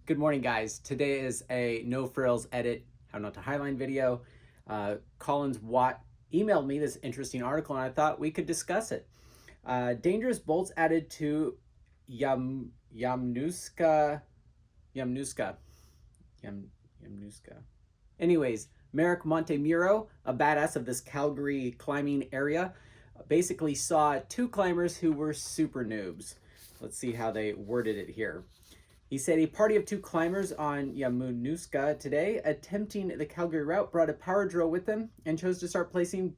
Good morning, guys. Today is a no frills edit, how not to highline video. Collins Watt emailed me this interesting article and I thought we could discuss it. Dangerous bolts added to Yamnuska. Anyways, Merrick Montemuro, a badass of this Calgary climbing area, basically saw two climbers who were super noobs. Let's see how they worded it here. He said a party of two climbers on Yamnuska today, attempting the Calgary route, brought a power drill with them and chose to start placing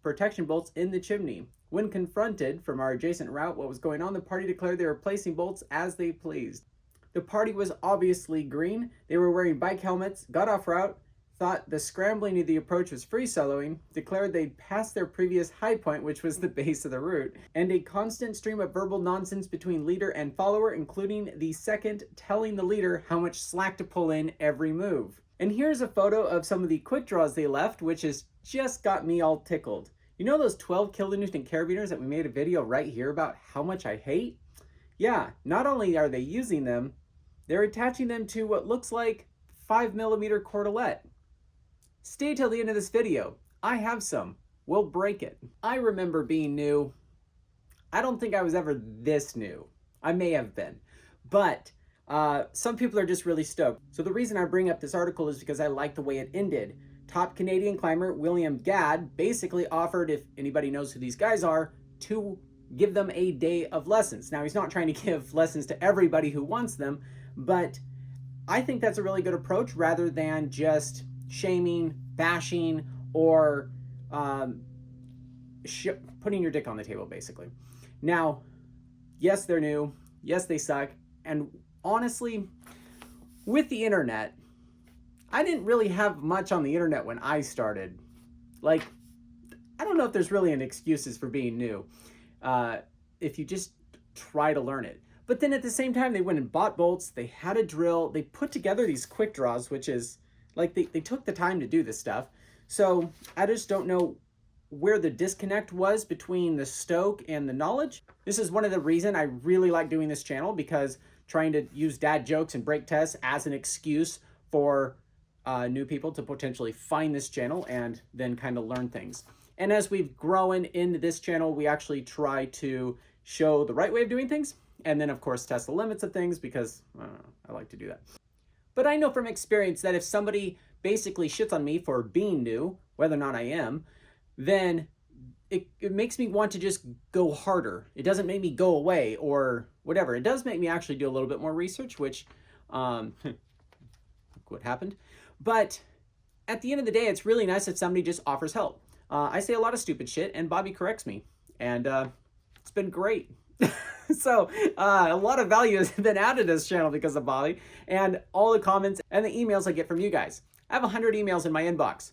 protection bolts in the chimney. When confronted from our adjacent route what was going on, the party declared they were placing bolts as they pleased. The party was obviously green. They were wearing bike helmets, got off route, thought the scrambling of the approach was free soloing, declared they'd passed their previous high point, which was the base of the route, and a constant stream of verbal nonsense between leader and follower, including the second telling the leader how much slack to pull in every move. And here's a photo of some of the quick draws they left, which has just got me all tickled. You know those 12 kilonewton carabiners that we made a video right here about how much I hate? Yeah, not only are they using them, they're attaching them to what looks like 5mm cordelette. Stay till the end of this video. I have some. We'll break it. I remember being new. I don't think I was ever this new. I may have been. But some people are just really stoked. So the reason I bring up this article is because I like the way it ended. Top Canadian climber William Gadd basically offered, if anybody knows who these guys are, to give them a day of lessons. Now, he's not trying to give lessons to everybody who wants them, but I think that's a really good approach rather than just shaming, bashing, or putting your dick on the table, basically. Now, yes, they're new. Yes, they suck. And honestly, with the internet, I didn't really have much on the internet when I started. Like, I don't know if there's really an excuses for being new if you just try to learn it. But then at the same time, they went and bought bolts. They had a drill. They put together these quick draws, which is like they took the time to do this stuff. So I just don't know where the disconnect was between the stoke and the knowledge. This is one of the reasons I really like doing this channel, because trying to use dad jokes and break tests as an excuse for new people to potentially find this channel and then kind of learn things. And as we've grown in this channel, we actually try to show the right way of doing things. And then, of course, test the limits of things, because I like to do that. But I know from experience that if somebody basically shits on me for being new, whether or not I am, then it makes me want to just go harder. It doesn't make me go away or whatever. It does make me actually do a little bit more research, which, what happened. But at the end of the day, it's really nice if somebody just offers help. I say a lot of stupid shit, and Bobby corrects me. And it's been great. So a lot of value has been added to this channel because of Bobby and all the comments and the emails I get from you guys. I have 100 emails in my inbox.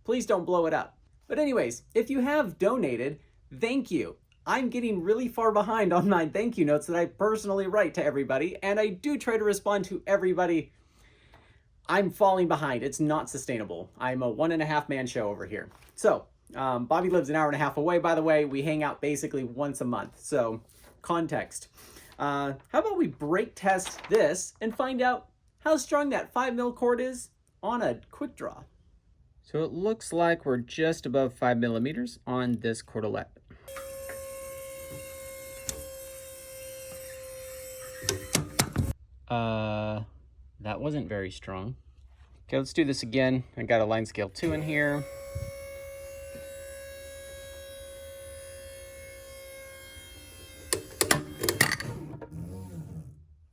Please don't blow it up. But anyways, if you have donated, thank you. I'm getting really far behind on my thank you notes that I personally write to everybody, and I do try to respond to everybody. I'm falling behind. It's not sustainable. I'm a 1.5-man show over here. So Bobby lives an hour and a half away, by the way. We hang out basically once a month. So context. How about we break test this and find out how strong that 5mm cord is on a quick draw. So it looks like we're just above 5mm on this cordelette. That wasn't very strong. Okay, let's do this again. I got a line scale 2 in here.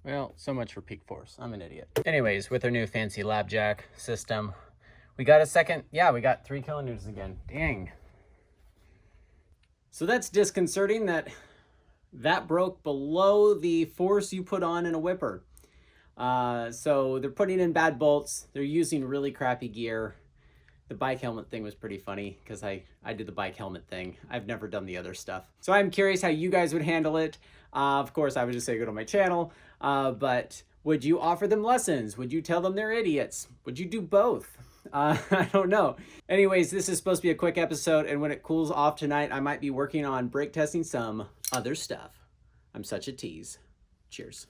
Well, so much for peak force. I'm an idiot. Anyways, with our new fancy lab jack system, we got a second. Yeah, we got 3 kilonewtons again. Dang. So that's disconcerting that broke below the force you put on in a whipper. So they're putting in bad bolts. They're using really crappy gear. The bike helmet thing was pretty funny because I did the bike helmet thing. I've never done the other stuff. So I'm curious how you guys would handle it. Of course, I would just say go to my channel. But would you offer them lessons? Would you tell them they're idiots? Would you do both? I don't know. Anyways, this is supposed to be a quick episode, and when it cools off tonight, I might be working on brake testing some other stuff. I'm such a tease. Cheers.